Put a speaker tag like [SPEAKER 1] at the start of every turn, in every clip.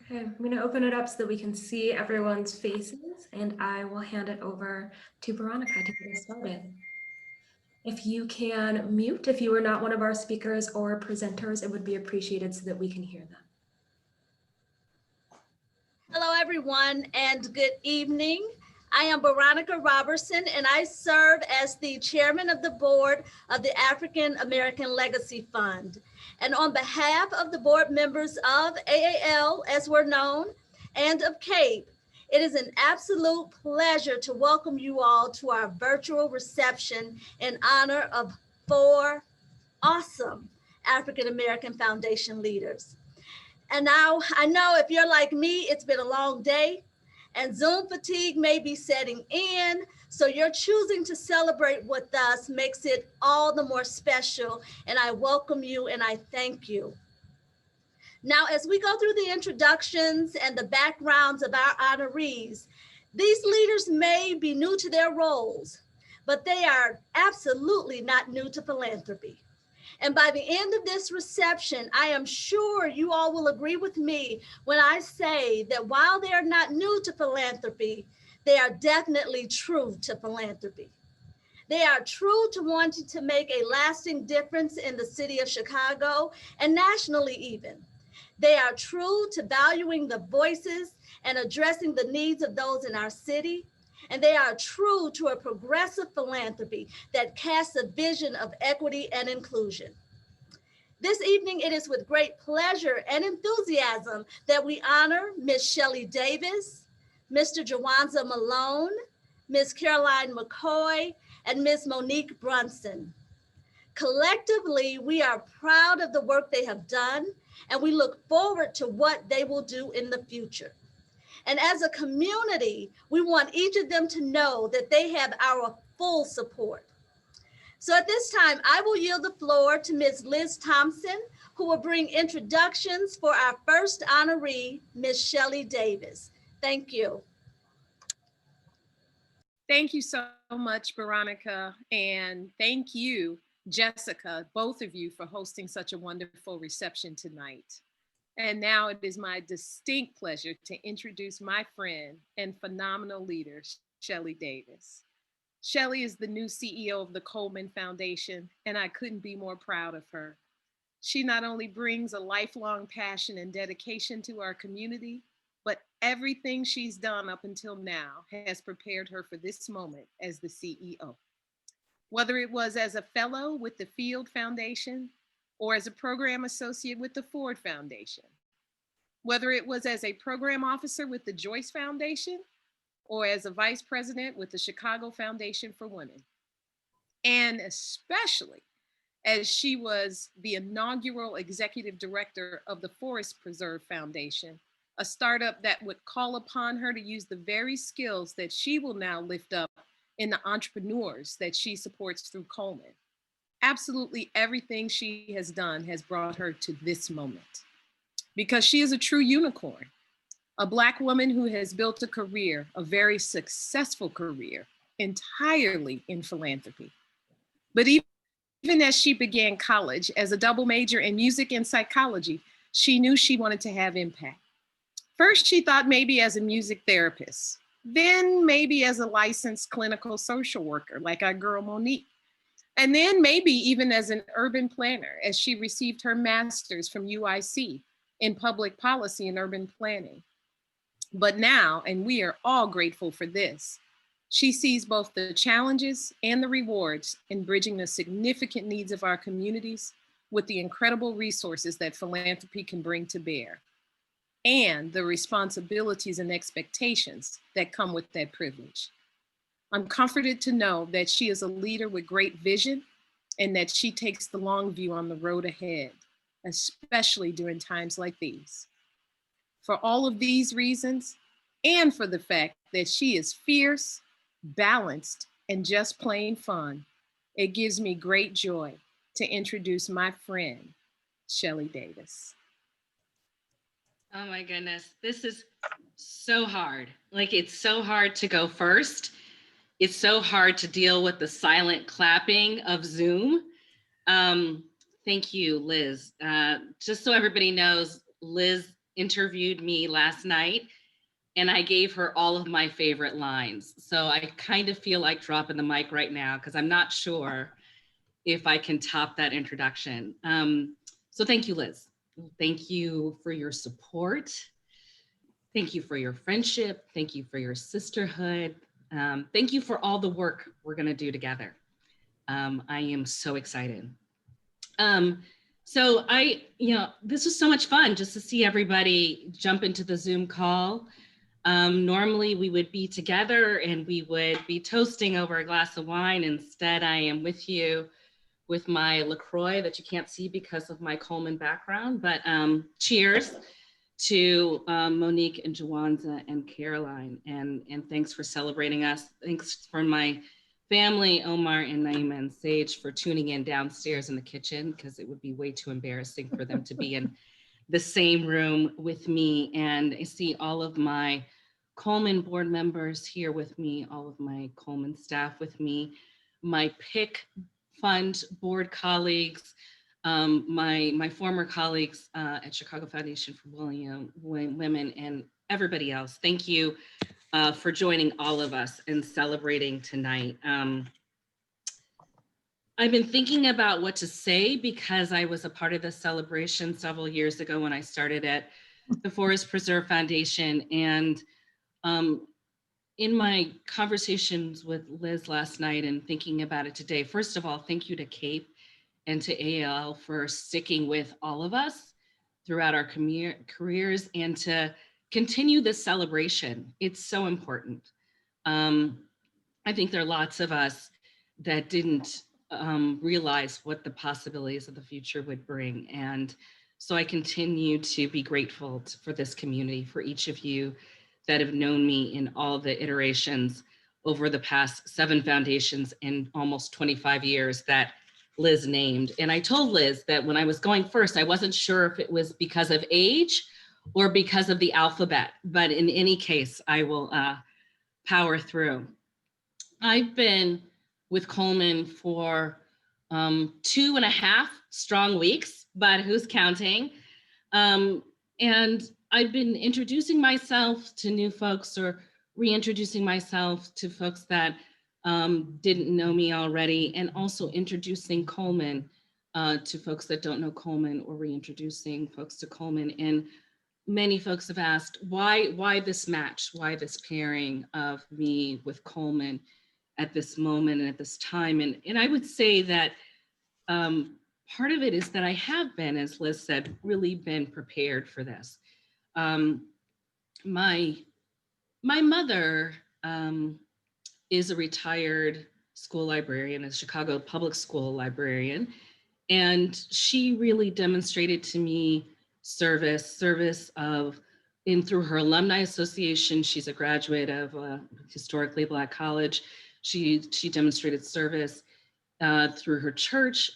[SPEAKER 1] Okay, I'm going to open it up so that we can see everyone's faces, and I will hand it over to Veronica to get us started. If you can mute, if you are not one of our speakers or presenters, it would be appreciated so that we can hear them.
[SPEAKER 2] Hello, everyone, and good evening. I am Veronica Roberson, and I serve as the chairman of the board of the African American Legacy Fund. And on behalf of the board members of AAL, as we're known, and of CAPE, it is an absolute pleasure to welcome you all to our virtual reception in honor of 4 awesome African American Foundation leaders. And now I know if you're like me, it's been a long day and Zoom fatigue may be setting in. So you're choosing to celebrate with us makes it all the more special. And I welcome you and I thank you. Now, as we go through the introductions and the backgrounds of our honorees, these leaders may be new to their roles, but they are absolutely not new to philanthropy. And by the end of this reception, I am sure you all will agree with me when I say that while they are not new to philanthropy, they are definitely true to philanthropy. They are true to wanting to make a lasting difference in the city of Chicago and nationally even. They are true to valuing the voices and addressing the needs of those in our city. And they are true to a progressive philanthropy that casts a vision of equity and inclusion. This evening, it is with great pleasure and enthusiasm that we honor Ms. Shelly Davis, Mr. Jawanza Malone, Ms. Caroline McCoy, and Ms. Monique Brunson. Collectively, we are proud of the work they have done, and we look forward to what they will do in the future. And as a community, we want each of them to know that they have our full support. So at this time, I will yield the floor to Ms. Liz Thompson, who will bring introductions for our first honoree, Ms. Shelly Davis. Thank you.
[SPEAKER 3] Thank you so much, Veronica, and thank you, Jessica, both of you for hosting such a wonderful reception tonight. And now it is my distinct pleasure to introduce my friend and phenomenal leader, Shelly Davis. Shelly is the new CEO of the Coleman Foundation, and I couldn't be more proud of her. She not only brings a lifelong passion and dedication to our community, but everything she's done up until now has prepared her for this moment as the CEO. Whether it was as a fellow with the Field Foundation, or as a program associate with the Ford Foundation, whether it was as a program officer with the Joyce Foundation, or as a vice president with the Chicago Foundation for Women, and especially as she was the inaugural executive director of the Forest Preserve Foundation, a startup that would call upon her to use the very skills that she will now lift up in the entrepreneurs that she supports through Coleman. Absolutely everything she has done has brought her to this moment, because she is a true unicorn, a Black woman who has built a career, a very successful career, entirely in philanthropy. But even as she began college as a double major in music and psychology, she knew she wanted to have impact. First, she thought maybe as a music therapist, then maybe as a licensed clinical social worker like our girl Monique. And then maybe even as an urban planner, as she received her master's from UIC in public policy and urban planning. But now, and we are all grateful for this, she sees both the challenges and the rewards in bridging the significant needs of our communities with the incredible resources that philanthropy can bring to bear, and the responsibilities and expectations that come with that privilege. I'm comforted to know that she is a leader with great vision and that she takes the long view on the road ahead, especially during times like these. For all of these reasons, and for the fact that she is fierce, balanced, and just plain fun, it gives me great joy to introduce my friend, Shelly Davis.
[SPEAKER 4] Oh my goodness, this is so hard. Like, it's so hard to go first. It's so hard to deal with the silent clapping of Zoom. Thank you, Liz. Just so everybody knows, Liz interviewed me last night, and I gave her all of my favorite lines. So I kind of feel like dropping the mic right now because I'm not sure if I can top that introduction. So thank you, Liz. Thank you for your support. Thank you for your friendship. Thank you for your sisterhood. Thank you for all the work we're gonna do together. I am so excited. So this was so much fun just to see everybody jump into the Zoom call. Normally we would be together and we would be toasting over a glass of wine. Instead, I am with you with my LaCroix that you can't see because of my Coleman background, but cheers to Monique and Jawanza and Caroline, and thanks for celebrating us. Thanks for my family, Omar and Naima and Sage, for tuning in downstairs in the kitchen, because it would be way too embarrassing for them to be in the same room with me. And I see all of my Coleman board members here with me, all of my Coleman staff with me, my PIC Fund board colleagues, my former colleagues at Chicago Foundation for Women, and everybody else. Thank you for joining all of us and celebrating tonight. I've been thinking about what to say because I was a part of this celebration several years ago when I started at the Forest Preserve Foundation. And in my conversations with Liz last night and thinking about it today, first of all, thank you to CAPE and to AL for sticking with all of us throughout our careers and to continue this celebration. It's so important. I think there are lots of us that didn't realize what the possibilities of the future would bring. And so I continue to be grateful for this community, for each of you that have known me in all the iterations over the past 7 foundations and almost 25 years that Liz named. And I told Liz that when I was going first, I wasn't sure if it was because of age or because of the alphabet, but in any case, I will power through. I've been with Coleman for 2.5 strong weeks, but who's counting? And I've been introducing myself to new folks or reintroducing myself to folks that didn't know me already, and also introducing Coleman to folks that don't know Coleman, or reintroducing folks to Coleman. And many folks have asked, why this match? Why this pairing of me with Coleman at this moment and at this time? And I would say that part of it is that I have been, as Liz said, really been prepared for this. My mother is a retired school librarian, a Chicago public school librarian, and she really demonstrated to me service of, through her alumni association. She's a graduate of a historically Black college. She demonstrated service through her church,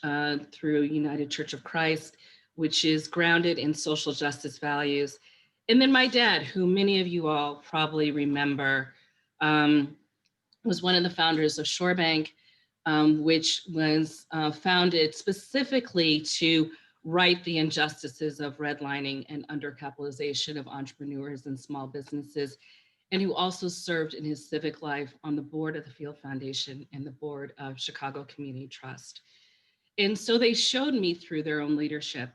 [SPEAKER 4] through United Church of Christ, which is grounded in social justice values. And then my dad, who many of you all probably remember, was one of the founders of Shorebank, which was founded specifically to right the injustices of redlining and undercapitalization of entrepreneurs and small businesses, and who also served in his civic life on the board of the Field Foundation and the board of Chicago Community Trust. And so they showed me through their own leadership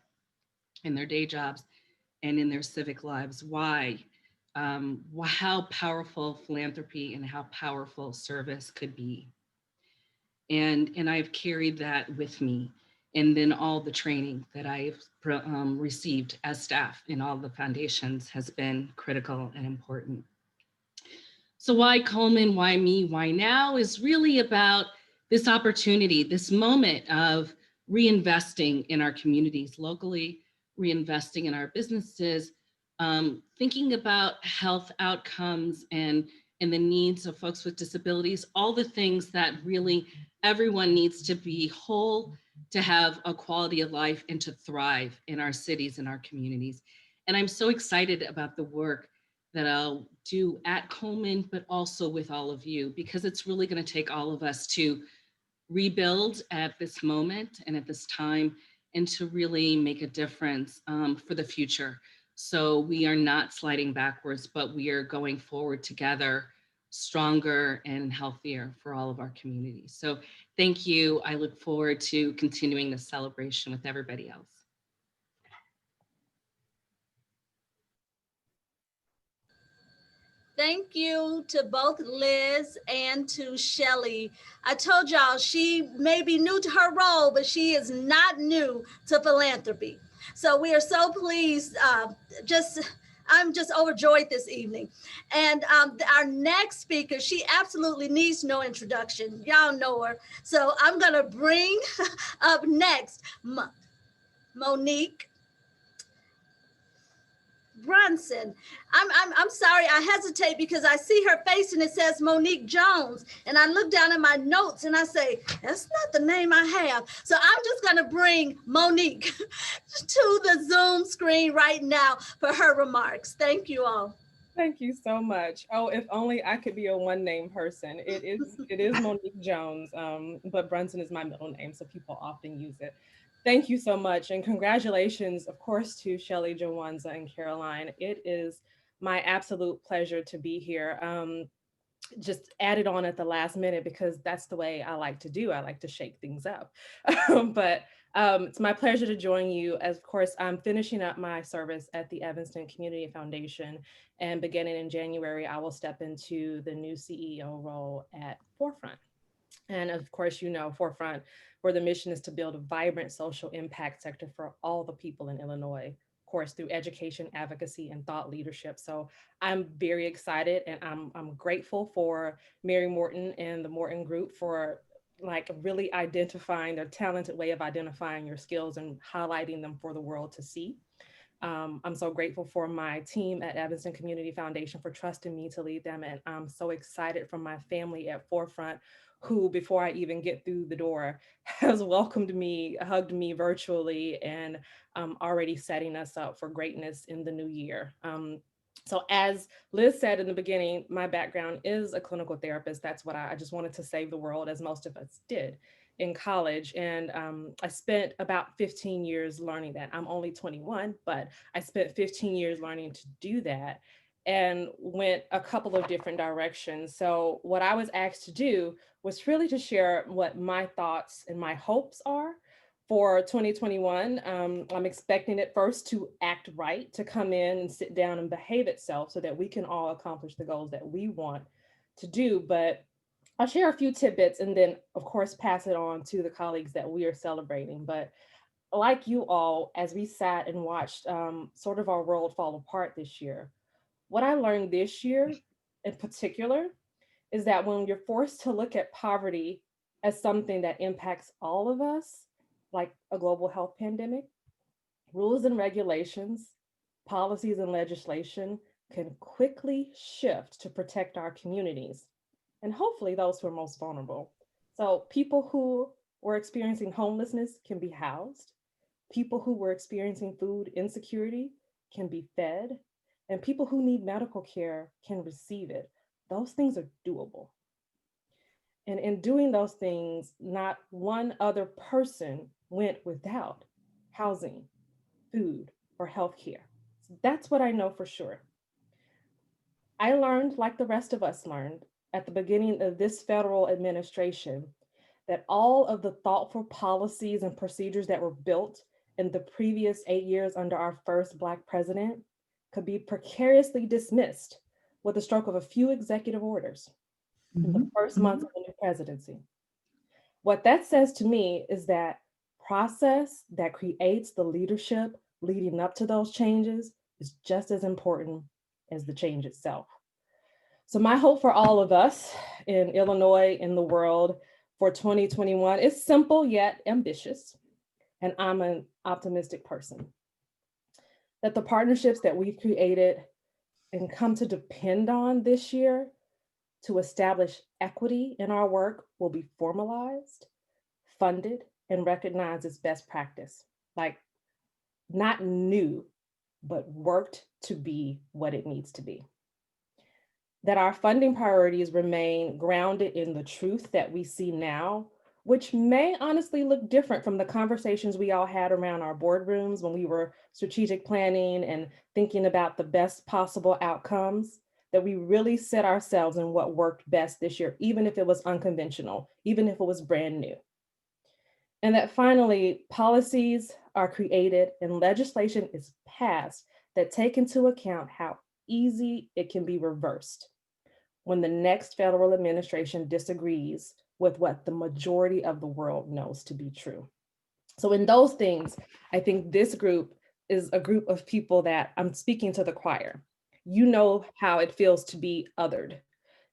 [SPEAKER 4] in their day jobs and in their civic lives how powerful philanthropy and how powerful service could be. And I've carried that with me. And then all the training that I've received as staff in all the foundations has been critical and important. So why Coleman, why me, why now is really about this opportunity, this moment of reinvesting in our communities locally, reinvesting in our businesses, thinking about health outcomes and the needs of folks with disabilities, all the things that really everyone needs to be whole, to have a quality of life, and to thrive in our cities and our communities. And I'm so excited about the work that I'll do at Coleman, but also with all of you, because it's really going to take all of us to rebuild at this moment and at this time, and to really make a difference for the future So we are not sliding backwards, but we are going forward together, stronger and healthier for all of our communities. So thank you. I look forward to continuing the celebration with everybody else.
[SPEAKER 2] Thank you to both Liz and to Shelly. I told y'all she may be new to her role, but she is not new to philanthropy. So we are so pleased. I'm just overjoyed this evening. And our next speaker, she absolutely needs no introduction. Y'all know her. So I'm going to bring up next Monique Brunson. I'm sorry, I hesitate because I see her face and it says Monique Jones. And I look down at my notes and I say, that's not the name I have. So I'm just gonna bring Monique to the Zoom screen right now for her remarks. Thank you all.
[SPEAKER 5] Thank you so much. Oh, if only I could be a one-name person. It is Monique Jones, but Brunson is my middle name, so people often use it. Thank you so much, and congratulations, of course, to Shelley, Jawanza, and Caroline. It is my absolute pleasure to be here. Just added on at the last minute because that's the way I like to do. I like to shake things up. But it's my pleasure to join you. As of course, I'm finishing up my service at the Evanston Community Foundation, and beginning in January, I will step into the new CEO role at Forefront. And of course, you know, Forefront, where the mission is to build a vibrant social impact sector for all the people in Illinois, of course, through education, advocacy, and thought leadership. So I'm very excited, and I'm grateful for Mary Morton and the Morton Group for like really identifying their talented way of identifying your skills and highlighting them for the world to see. I'm so grateful for my team at Evanston Community Foundation for trusting me to lead them. And I'm so excited for my family at Forefront, who, before I even get through the door, has welcomed me, hugged me virtually, and already setting us up for greatness in the new year. So as Liz said in the beginning, my background is a clinical therapist. That's what I just wanted to save the world, as most of us did in college. And I spent about 15 years learning that. I'm only 21, but I spent 15 years learning to do that and went a couple of different directions. So what I was asked to do was really to share what my thoughts and my hopes are for 2021. I'm expecting it first to act right, to come in and sit down and behave itself so that we can all accomplish the goals that we want to do. But I'll share a few tidbits and then, of course, pass it on to the colleagues that we are celebrating. But like you all, as we sat and watched sort of our world fall apart this year, what I learned this year in particular is that when you're forced to look at poverty as something that impacts all of us, like a global health pandemic, rules and regulations, policies and legislation can quickly shift to protect our communities and hopefully those who are most vulnerable. So people who were experiencing homelessness can be housed. People who were experiencing food insecurity can be fed. And people who need medical care can receive it. Those things are doable. And in doing those things, not one other person went without housing, food, or healthcare. So that's what I know for sure. I learned, like the rest of us learned, at the beginning of this federal administration, that all of the thoughtful policies and procedures that were built in the previous 8 years under our first Black president could be precariously dismissed with the stroke of a few executive orders in the first months of the new presidency. What that says to me is that process that creates the leadership leading up to those changes is just as important as the change itself. So my hope for all of us in Illinois, in the world for 2021 is simple yet ambitious. And I'm an optimistic person. That the partnerships that we've created and come to depend on this year to establish equity in our work will be formalized, funded, and recognized as best practice. Like not new, but worked to be what it needs to be. That our funding priorities remain grounded in the truth that we see now which may honestly look different from the conversations we all had around our boardrooms when we were strategic planning and thinking about the best possible outcomes, that we really set ourselves in what worked best this year, even if it was unconventional, even if it was brand new. And that finally, policies are created and legislation is passed that take into account how easy it can be reversed when the next federal administration disagrees with what the majority of the world knows to be true. So in those things, I think this group is a group of people that I'm speaking to the choir. You know how it feels to be othered,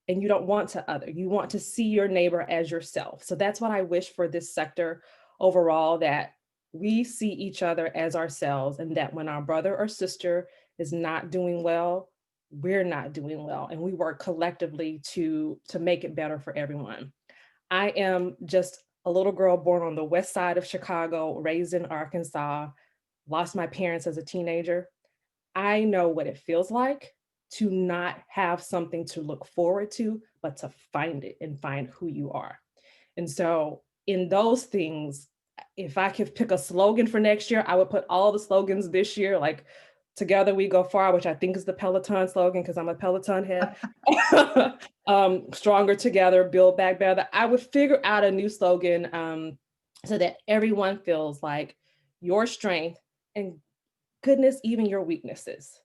[SPEAKER 5] and you don't want to other. You want to see your neighbor as yourself. So that's what I wish for this sector overall, that we see each other as ourselves, and that when our brother or sister is not doing well, we're not doing well, and we work collectively to make it better for everyone. I am just a little girl born on the west side of Chicago, raised in Arkansas, lost my parents as a teenager. I know what it feels like to not have something to look forward to, but to find it and find who you are. And so in those things, if I could pick a slogan for next year, I would put all the slogans this year, like together we go far, which I think is the Peloton slogan because I'm a Peloton head. Stronger together, build back better. I would figure out a new slogan so that everyone feels like your strength and goodness, even your weaknesses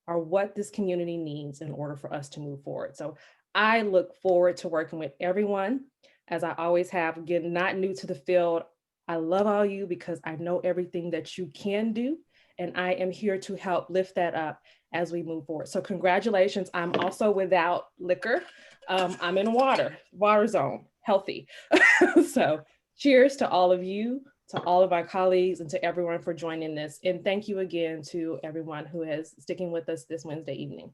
[SPEAKER 5] are what this community needs in order for us to move forward. So I look forward to working with everyone, as I always have. Again, not new to the field. I love all you because I know everything that you can do, and I am here to help lift that up as we move forward. So congratulations. I'm also without liquor. I'm in water zone, healthy. So cheers to all of you, to all of our colleagues, and to everyone for joining this. And thank you again to everyone who is sticking with us this Wednesday evening.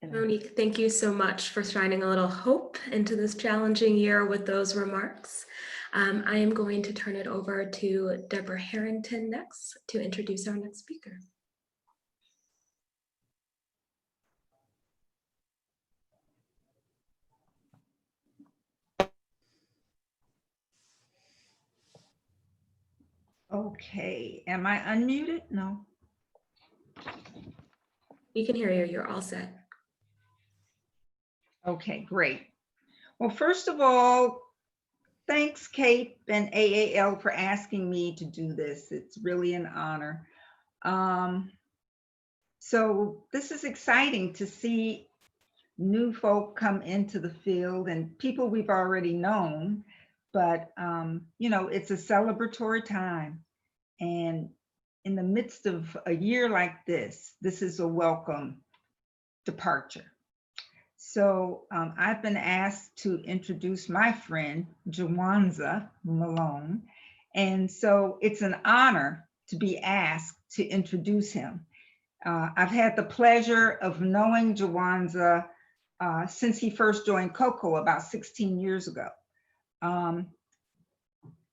[SPEAKER 1] Monique, thank you so much for shining a little hope into this challenging year with those remarks. I am going to turn it over to Deborah Harrington next to introduce our next speaker.
[SPEAKER 6] Okay, am I unmuted? No.
[SPEAKER 1] We can hear you, you're all set.
[SPEAKER 6] Okay, great. Well, first of all, thanks CAPE and AAL for asking me to do this. It's really an honor. So this is exciting to see new folk come into the field and people we've already known, but you know, it's a celebratory time. And in the midst of a year like this is a welcome departure. So I've been asked to introduce my friend, Jawanza Malone. And so it's an honor to be asked to introduce him. I've had the pleasure of knowing Jawanza since he first joined COCO about 16 years ago.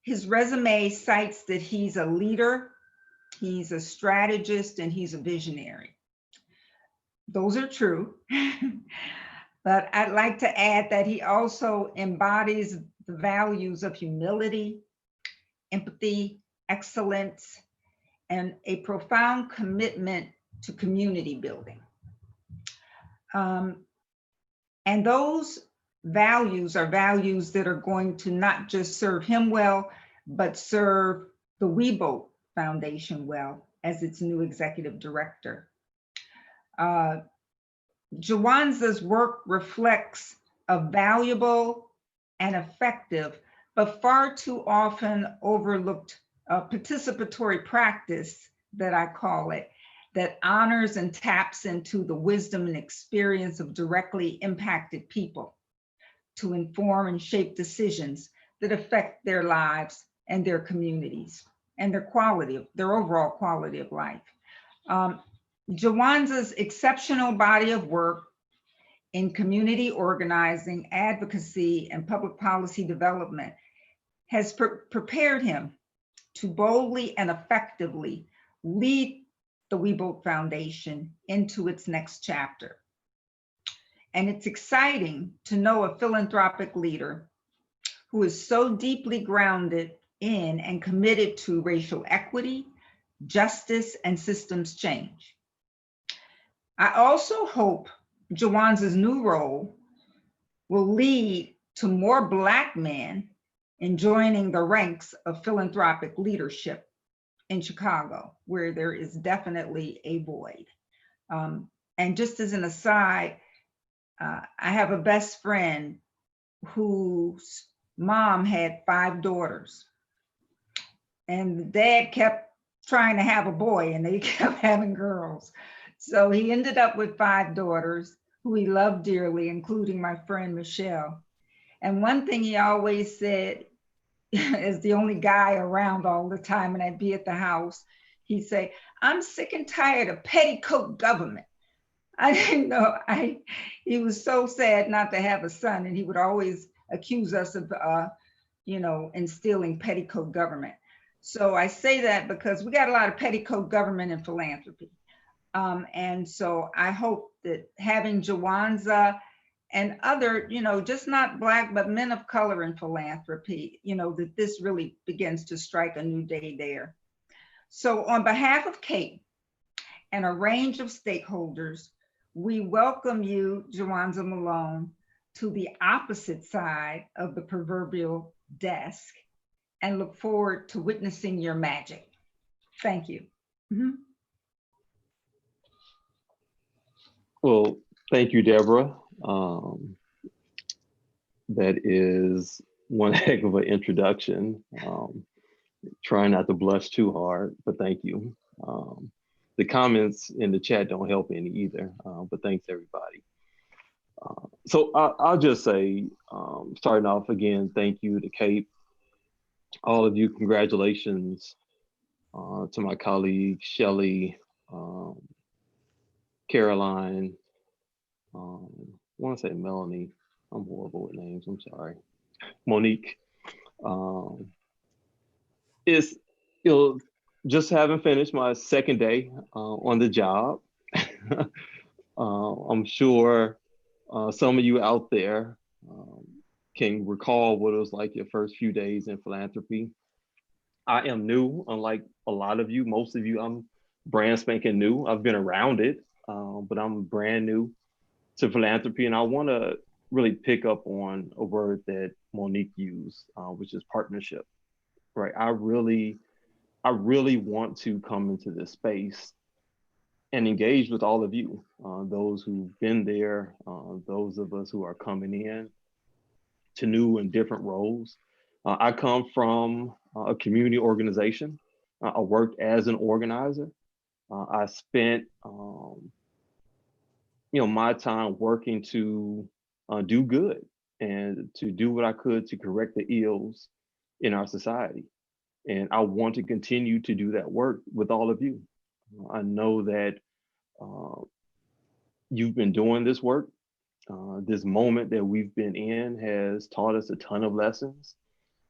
[SPEAKER 6] His resume cites that he's a leader, he's a strategist, and he's a visionary. Those are true. But I'd like to add that he also embodies the values of humility, empathy, excellence, and a profound commitment to community building. And those values are values that are going to not just serve him well, but serve the Weeboat Foundation well as its new executive director. Jawanza's work reflects a valuable and effective, but far too often overlooked participatory practice, that I call it, that honors and taps into the wisdom and experience of directly impacted people to inform and shape decisions that affect their lives and their communities and their overall quality of life. Jawanza's exceptional body of work in community organizing, advocacy, and public policy development has prepared him to boldly and effectively lead the Weeboat Foundation into its next chapter. And it's exciting to know a philanthropic leader who is so deeply grounded in and committed to racial equity, justice, and systems change. I also hope Jawanza's new role will lead to more Black men in joining the ranks of philanthropic leadership in Chicago, where there is definitely a void. And just as an aside, I have a best friend whose mom had 5 daughters, and the dad kept trying to have a boy and they kept having girls. So he ended up with 5 daughters who he loved dearly, including my friend Michelle. And one thing he always said, as the only guy around all the time, and I'd be at the house, he'd say, "I'm sick and tired of petticoat government." I didn't know, he was so sad not to have a son, and he would always accuse us of, instilling petticoat government. So I say that because we got a lot of petticoat government in philanthropy. And so I hope that having Jawanza and other, just not Black, but men of color in philanthropy, that this really begins to strike a new day there. So on behalf of Kate and a range of stakeholders, we welcome you, Jawanza Malone, to the opposite side of the proverbial desk and look forward to witnessing your magic. Thank you.
[SPEAKER 7] Well, thank you, Deborah. That is one heck of an introduction. Try not to blush too hard, but thank you. The comments in the chat don't help any either, but thanks everybody. So I'll just say, starting off again, thank you to Kate, all of you, congratulations to my colleagues, Shelly, Caroline, I want to say Melanie. I'm horrible with names, I'm sorry. Monique. Just having finished my second day on the job. I'm sure some of you out there can recall what it was like your first few days in philanthropy. I am new, unlike a lot of you. Most of you, I'm brand spanking new. I've been around it, but I'm brand new to philanthropy. And I want to really pick up on a word that Monique used, which is partnership, right? I really want to come into this space and engage with all of you, those who've been there, those of us who are coming in to new and different roles. I come from a community organization. I worked as an organizer. I spent my time working to do good and to do what I could to correct the ills in our society. And I want to continue to do that work with all of you. I know that you've been doing this work. This moment that we've been in has taught us a ton of lessons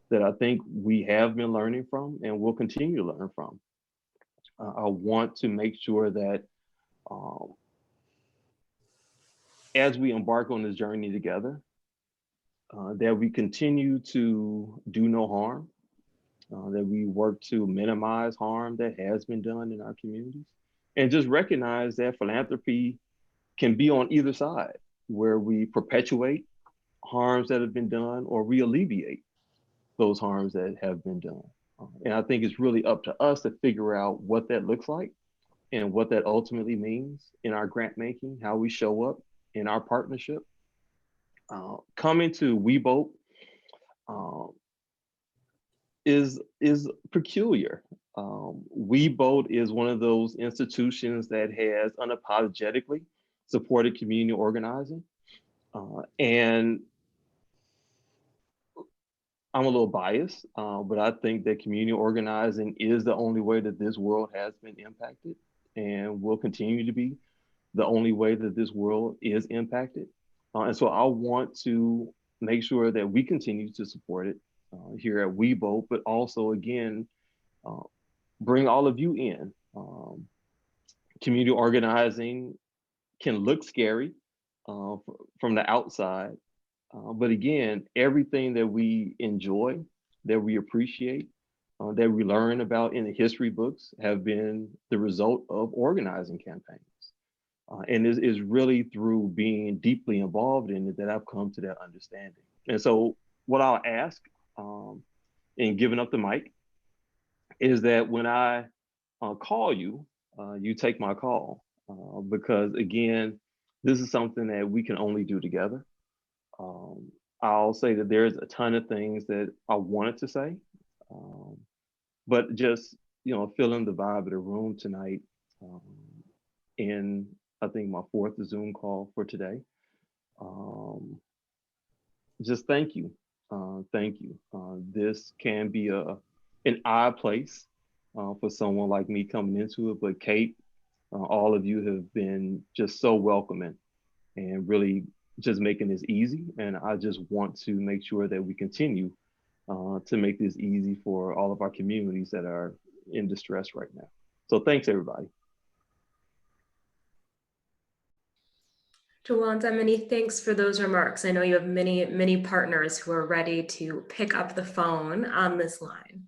[SPEAKER 7] that I think we have been learning from and will continue to learn from. I want to make sure that as we embark on this journey together, that we continue to do no harm, that we work to minimize harm that has been done in our communities, and just recognize that philanthropy can be on either side, where we perpetuate harms that have been done or we alleviate those harms that have been done. And I think it's really up to us to figure out what that looks like and what that ultimately means in our grant making, how we show up in our partnership. Coming to WeBoat is peculiar. WeBoat is one of those institutions that has unapologetically supported community organizing. And I'm a little biased, but I think that community organizing is the only way that this world has been impacted and will continue to be the only way that this world is impacted. And so I want to make sure that we continue to support it here at WeBoat, but also, again, bring all of you in. Community organizing can look scary, from the outside. But again, everything that we enjoy, that we appreciate, that we learn about in the history books have been the result of organizing campaigns. And it's really through being deeply involved in it that I've come to that understanding. And so what I'll ask in giving up the mic is that when I call you, you take my call. Because again, this is something that we can only do together. I'll say that there's a ton of things that I wanted to say, but just, feeling the vibe of the room tonight, in I think my 4th Zoom call for today. Just thank you. Thank you. This can be an odd place for someone like me coming into it, but Kate, all of you have been just so welcoming and really just making this easy. And I just want to make sure that we continue to make this easy for all of our communities that are in distress right now. So thanks, everybody.
[SPEAKER 1] Jawanza, many thanks for those remarks. I know you have many, many partners who are ready to pick up the phone on this line.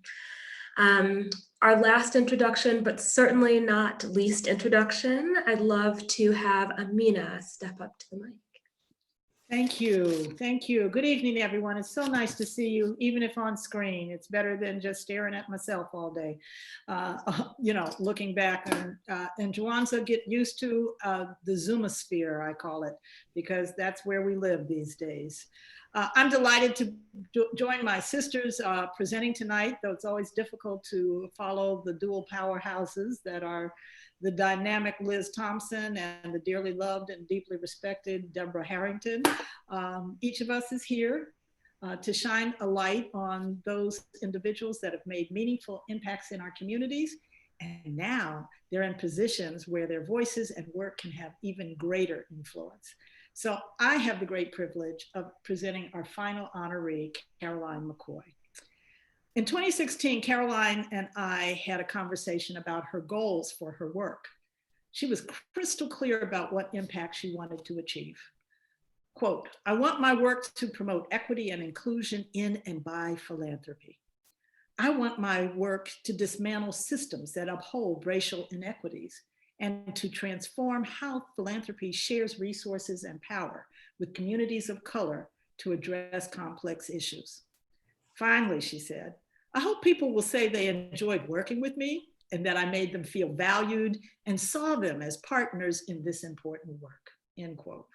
[SPEAKER 1] Our last introduction, but certainly not least introduction, I'd love to have Amina step up to the mic.
[SPEAKER 8] Thank you. Thank you. Good evening, everyone. It's so nice to see you, even if on screen. It's better than just staring at myself all day, looking back. And Jawanza, get used to the Zoomosphere, I call it, because that's where we live these days. I'm delighted to join my sisters presenting tonight, though it's always difficult to follow the dual powerhouses that are the dynamic Liz Thompson and the dearly loved and deeply respected Deborah Harrington. Each of us is here to shine a light on those individuals that have made meaningful impacts in our communities. And now they're in positions where their voices and work can have even greater influence. So I have the great privilege of presenting our final honoree, Caroline McCoy. In 2016, Caroline and I had a conversation about her goals for her work. She was crystal clear about what impact she wanted to achieve. Quote, "I want my work to promote equity and inclusion in and by philanthropy. I want my work to dismantle systems that uphold racial inequities and to transform how philanthropy shares resources and power with communities of color to address complex issues. Finally," she said, "I hope people will say they enjoyed working with me and that I made them feel valued and saw them as partners in this important work," end quote.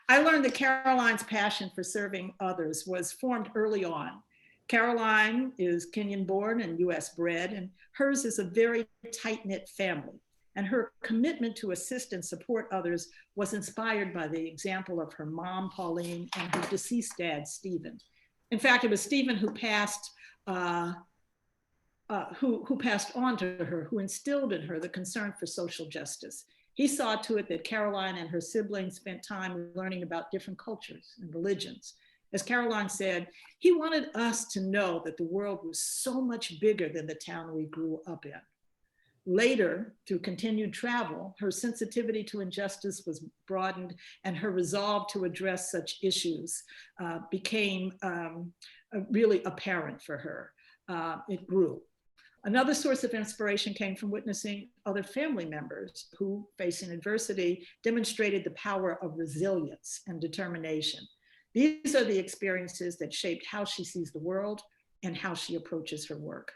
[SPEAKER 8] I learned that Caroline's passion for serving others was formed early on. Caroline is Kenyan born and US bred, and hers is a very tight-knit family. And her commitment to assist and support others was inspired by the example of her mom, Pauline, and her deceased dad, Stephen. In fact, it was Stephen who passed on to her, who instilled in her the concern for social justice. He saw to it that Caroline and her siblings spent time learning about different cultures and religions. As Caroline said, he wanted us to know that the world was so much bigger than the town we grew up in. Later, through continued travel, her sensitivity to injustice was broadened and her resolve to address such issues became really apparent for her. It grew. Another source of inspiration came from witnessing other family members who, facing adversity, demonstrated the power of resilience and determination. These are the experiences that shaped how she sees the world and how she approaches her work.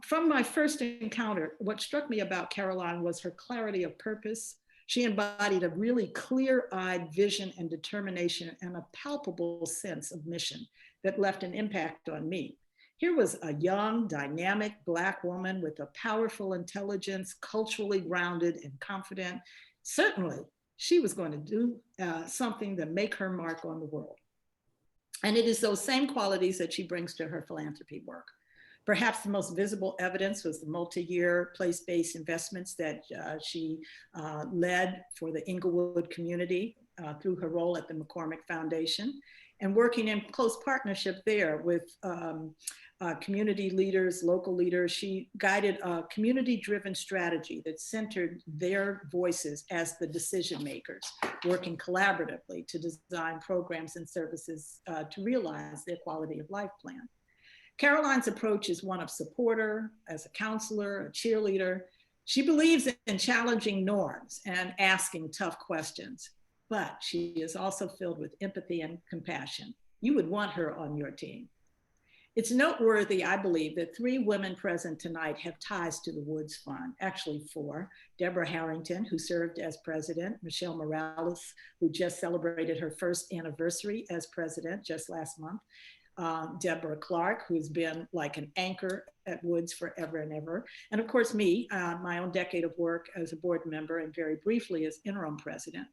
[SPEAKER 8] From my first encounter, what struck me about Caroline was her clarity of purpose. She embodied a really clear-eyed vision and determination and a palpable sense of mission that left an impact on me. Here was a young, dynamic Black woman with a powerful intelligence, culturally grounded and confident. Certainly, she was going to do something that make her mark on the world. And it is those same qualities that she brings to her philanthropy work. Perhaps the most visible evidence was the multi-year place-based investments that she led for the Inglewood community through her role at the McCormick Foundation. and working in close partnership there with community leaders, local leaders. She guided a community-driven strategy that centered their voices as the decision makers, working collaboratively to design programs and services to realize their quality of life plan. Caroline's approach is one of supporter, as a counselor, a cheerleader. She believes in challenging norms and asking tough questions, but she is also filled with empathy and compassion. You would want her on your team. It's noteworthy, I believe, that 3 women present tonight have ties to the Woods Fund, actually 4. Deborah Harrington, who served as president, Michelle Morales, who just celebrated her first anniversary as president just last month, Deborah Clark, who's been like an anchor at Woods forever and ever. And of course me, my own decade of work as a board member and very briefly as interim president.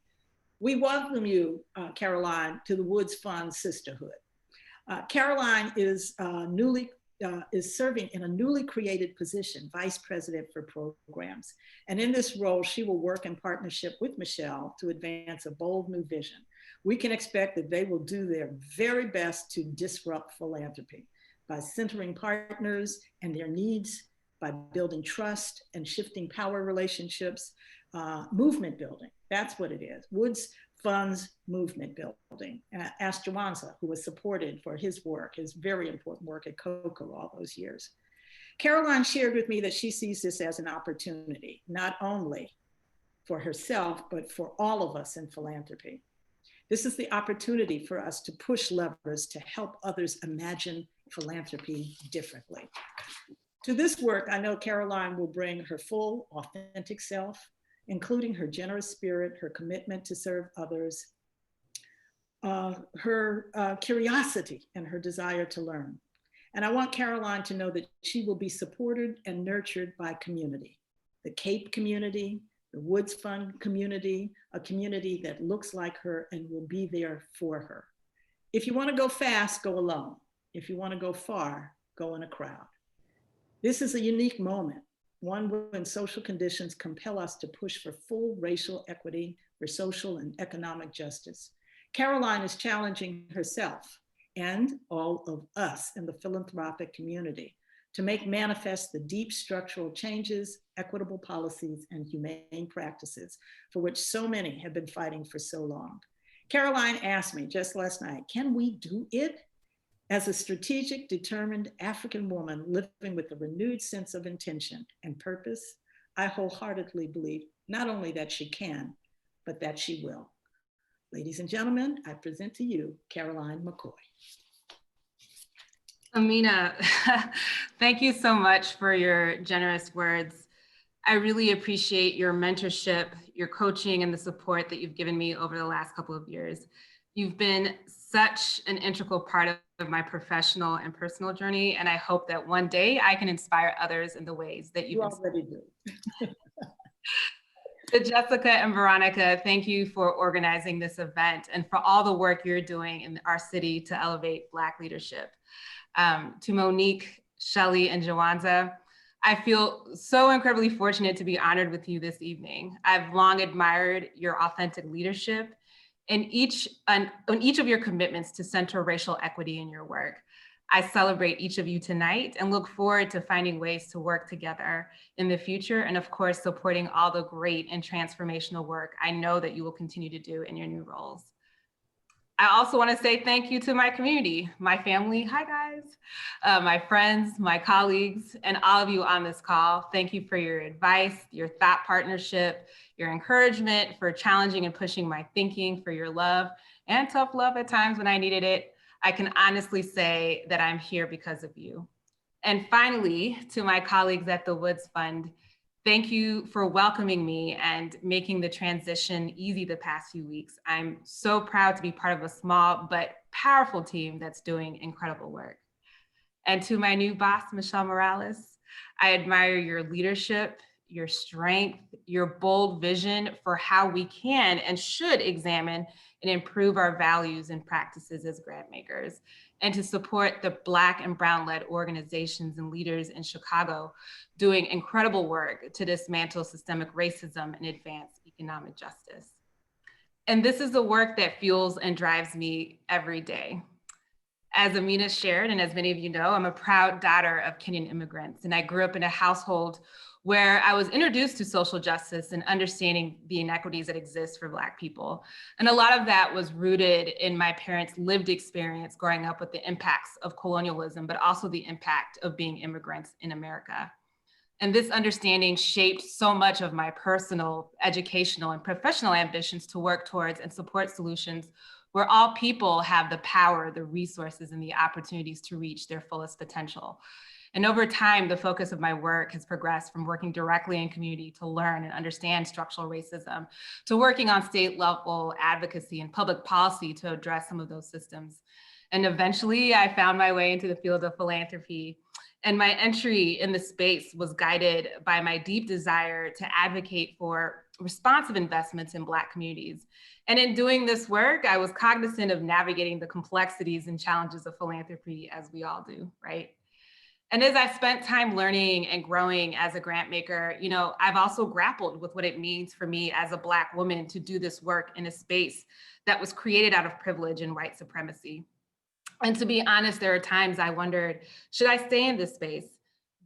[SPEAKER 8] We welcome you, Caroline, to the Woods Fund Sisterhood. Caroline is serving in a newly created position, Vice President for Programs. And in this role, she will work in partnership with Michelle to advance a bold new vision. We can expect that they will do their very best to disrupt philanthropy by centering partners and their needs, by building trust and shifting power relationships, movement building. That's what it is. Woods funds movement building. Ask Jawanza, who was supported for his work, his very important work at COCO all those years. Caroline shared with me that she sees this as an opportunity, not only for herself, but for all of us in philanthropy. This is the opportunity for us to push levers to help others imagine philanthropy differently. To this work, I know Caroline will bring her full, authentic self, including her generous spirit, her commitment to serve others, her curiosity and her desire to learn. And I want Caroline to know that she will be supported and nurtured by community, the Cape community, the Woods Fund community, a community that looks like her and will be there for her. If you want to go fast, go alone. If you want to go far, go in a crowd. This is a unique moment, one when social conditions compel us to push for full racial equity, for social and economic justice. Caroline is challenging herself and all of us in the philanthropic community to make manifest the deep structural changes, equitable policies, and humane practices for which so many have been fighting for so long. Caroline asked me just last night, can we do it? As a strategic, determined African woman living with a renewed sense of intention and purpose, I wholeheartedly believe not only that she can, but that she will. Ladies and gentlemen, I present to you Caroline McCoy.
[SPEAKER 9] Amina, thank you so much for your generous words. I really appreciate your mentorship, your coaching, and the support that you've given me over the last couple of years. You've been such an integral part of my professional and personal journey, and I hope that one day I can inspire others in the ways that you
[SPEAKER 8] already do.
[SPEAKER 9] To Jessica and Veronica, thank you for organizing this event and for all the work you're doing in our city to elevate Black leadership. To Monique, Shelly, and Jawanza, I feel so incredibly fortunate to be honored with you this evening. I've long admired your authentic leadership and on each of your commitments to center racial equity in your work. I celebrate each of you tonight and look forward to finding ways to work together in the future, and of course, supporting all the great and transformational work I know that you will continue to do in your new roles. I also want to say thank you to my community, my family, hi guys, my friends, my colleagues, and all of you on this call. Thank you for your advice, your thought partnership, your encouragement, for challenging and pushing my thinking, for your love and tough love at times when I needed it. I can honestly say that I'm here because of you. And finally, to my colleagues at the Woods Fund, thank you for welcoming me and making the transition easy the past few weeks. I'm so proud to be part of a small but powerful team that's doing incredible work. And to my new boss, Michelle Morales, I admire your leadership, your strength, your bold vision for how we can and should examine and improve our values and practices as grant makers, and to support the Black and Brown-led organizations and leaders in Chicago doing incredible work to dismantle systemic racism and advance economic justice. And this is the work that fuels and drives me every day. As Amina shared, and as many of you know, I'm a proud daughter of Kenyan immigrants, and I grew up in a household where I was introduced to social justice and understanding the inequities that exist for Black people. And a lot of that was rooted in my parents' lived experience growing up with the impacts of colonialism, but also the impact of being immigrants in America. And this understanding shaped so much of my personal, educational, and professional ambitions to work towards and support solutions where all people have the power, the resources, and the opportunities to reach their fullest potential. And over time, the focus of my work has progressed from working directly in community to learn and understand structural racism, to working on state level advocacy and public policy to address some of those systems. And eventually I found my way into the field of philanthropy. And my entry in the space was guided by my deep desire to advocate for responsive investments in Black communities. And in doing this work, I was cognizant of navigating the complexities and challenges of philanthropy, as we all do, right? And as I spent time learning and growing as a grant maker, you know, I've also grappled with what it means for me as a Black woman to do this work in a space that was created out of privilege and white supremacy. And to be honest, there are times I wondered, should I stay in this space?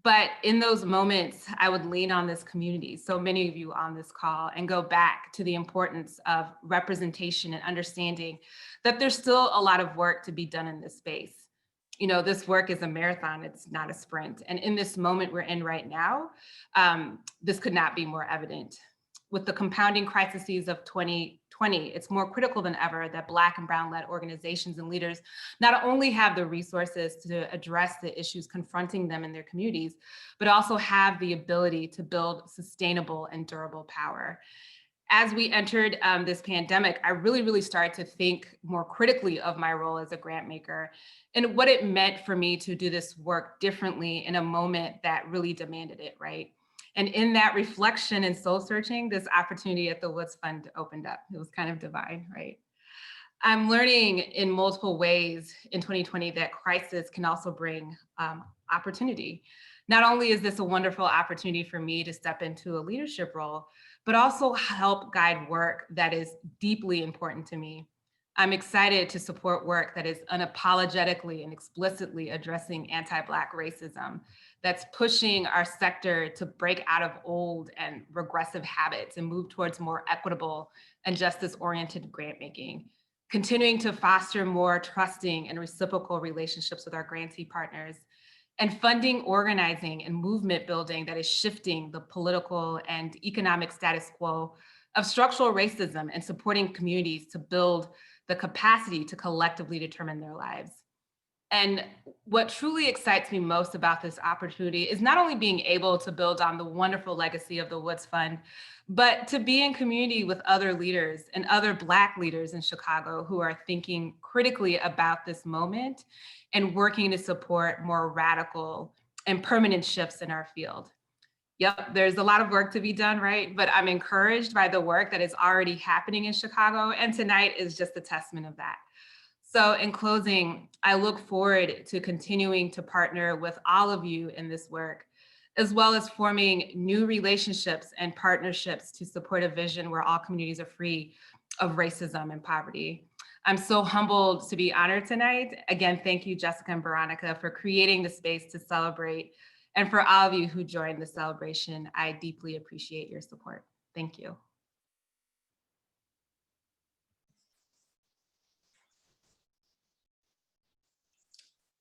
[SPEAKER 9] But in those moments, I would lean on this community, so many of you on this call, and go back to the importance of representation and understanding that there's still a lot of work to be done in this space. You know, this work is a marathon, it's not a sprint. And in this moment we're in right now, this could not be more evident. With the compounding crises of 2020, it's more critical than ever that Black and Brown-led organizations and leaders not only have the resources to address the issues confronting them in their communities, but also have the ability to build sustainable and durable power. As we entered this pandemic, I really started to think more critically of my role as a grant maker and what it meant for me to do this work differently in a moment that really demanded it, right? And in that reflection and soul searching, this opportunity at the Woods Fund opened up. It was kind of divine, right? I'm learning in multiple ways in 2020 that crisis can also bring opportunity. Not only is this a wonderful opportunity for me to step into a leadership role, but also help guide work that is deeply important to me. I'm excited to support work that is unapologetically and explicitly addressing anti-Black racism, that's pushing our sector to break out of old and regressive habits and move towards more equitable and justice-oriented grant making, continuing to foster more trusting and reciprocal relationships with our grantee partners, and funding organizing and movement building that is shifting the political and economic status quo of structural racism and supporting communities to build the capacity to collectively determine their lives. And what truly excites me most about this opportunity is not only being able to build on the wonderful legacy of the Woods Fund, but to be in community with other leaders and other Black leaders in Chicago who are thinking critically about this moment and working to support more radical and permanent shifts in our field. Yep, there's a lot of work to be done, right? But I'm encouraged by the work that is already happening in Chicago, and tonight is just a testament of that. So in closing, I look forward to continuing to partner with all of you in this work, as well as forming new relationships and partnerships to support a vision where all communities are free of racism and poverty. I'm so humbled to be honored tonight. Again, thank you, Jessica and Veronica, for creating the space to celebrate. And for all of you who joined the celebration, I deeply appreciate your support. Thank you.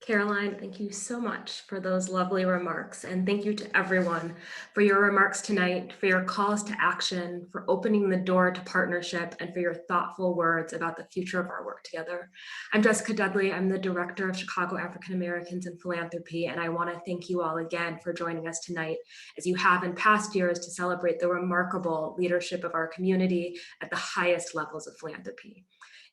[SPEAKER 1] Caroline, thank you so much for those lovely remarks. And thank you to everyone for your remarks tonight, for your calls to action, for opening the door to partnership, and for your thoughtful words about the future of our work together. I'm Jessica Dudley. I'm the Director of Chicago African Americans in Philanthropy, and I want to thank you all again for joining us tonight, as you have in past years, to celebrate the remarkable leadership of our community at the highest levels of philanthropy.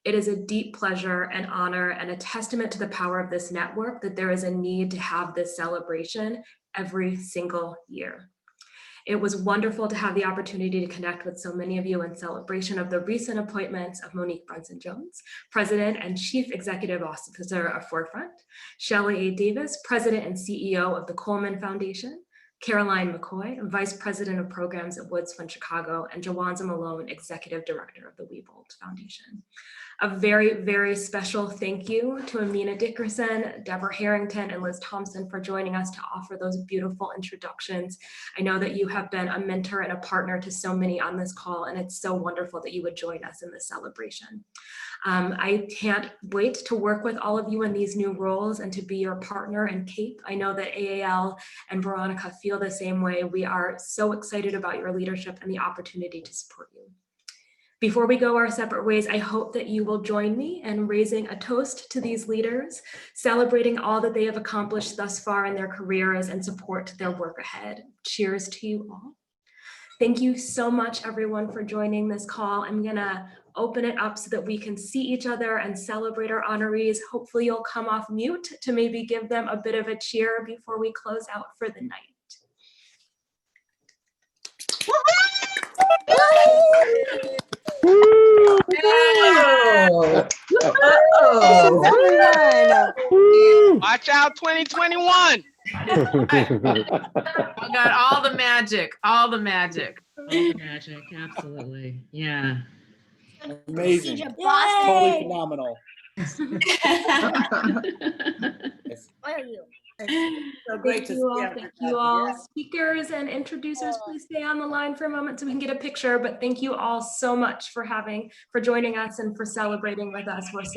[SPEAKER 1] It is a deep pleasure and honor and a testament to the power of this network that there is a need to have this celebration every single year. It was wonderful to have the opportunity to connect with so many of you in celebration of the recent appointments of Monique Brunson Jones, President and Chief Executive Officer of Forefront, Shelly Davis, President and CEO of the Coleman Foundation, Caroline McCoy, Vice President of Programs at Woods Fund Chicago, and Jawanza Malone, Executive Director of the Weebold Foundation. A very, very special thank you to Amina Dickerson, Deborah Harrington, and Liz Thompson for joining us to offer those beautiful introductions. I know that you have been a mentor and a partner to so many on this call, and it's so wonderful that you would join us in this celebration. I can't wait to work with all of you in these new roles and to be your partner and CAPE. I know that AAL and Veronica feel the same way. We are so excited about your leadership and the opportunity to support you. Before we go our separate ways, I hope that you will join me in raising a toast to these leaders, celebrating all that they have accomplished thus far in their careers and support their work ahead. Cheers to you all. Thank you so much, everyone, for joining this call. I'm gonna open it up so that we can see each other and celebrate our honorees. Hopefully you'll come off mute to maybe give them a bit of a cheer before we close out for the night.
[SPEAKER 10] Watch out, 2021.
[SPEAKER 9] I got all the magic, all the magic.
[SPEAKER 4] All the magic, absolutely. Yeah.
[SPEAKER 11] Amazing. Totally phenomenal.
[SPEAKER 8] Where are you? So great
[SPEAKER 1] Thank
[SPEAKER 8] to
[SPEAKER 1] you all.
[SPEAKER 8] see
[SPEAKER 1] Thank you all. Speakers and introducers, please stay on the line for a moment so we can get a picture. But thank you all so much for joining us and for celebrating with us. We're so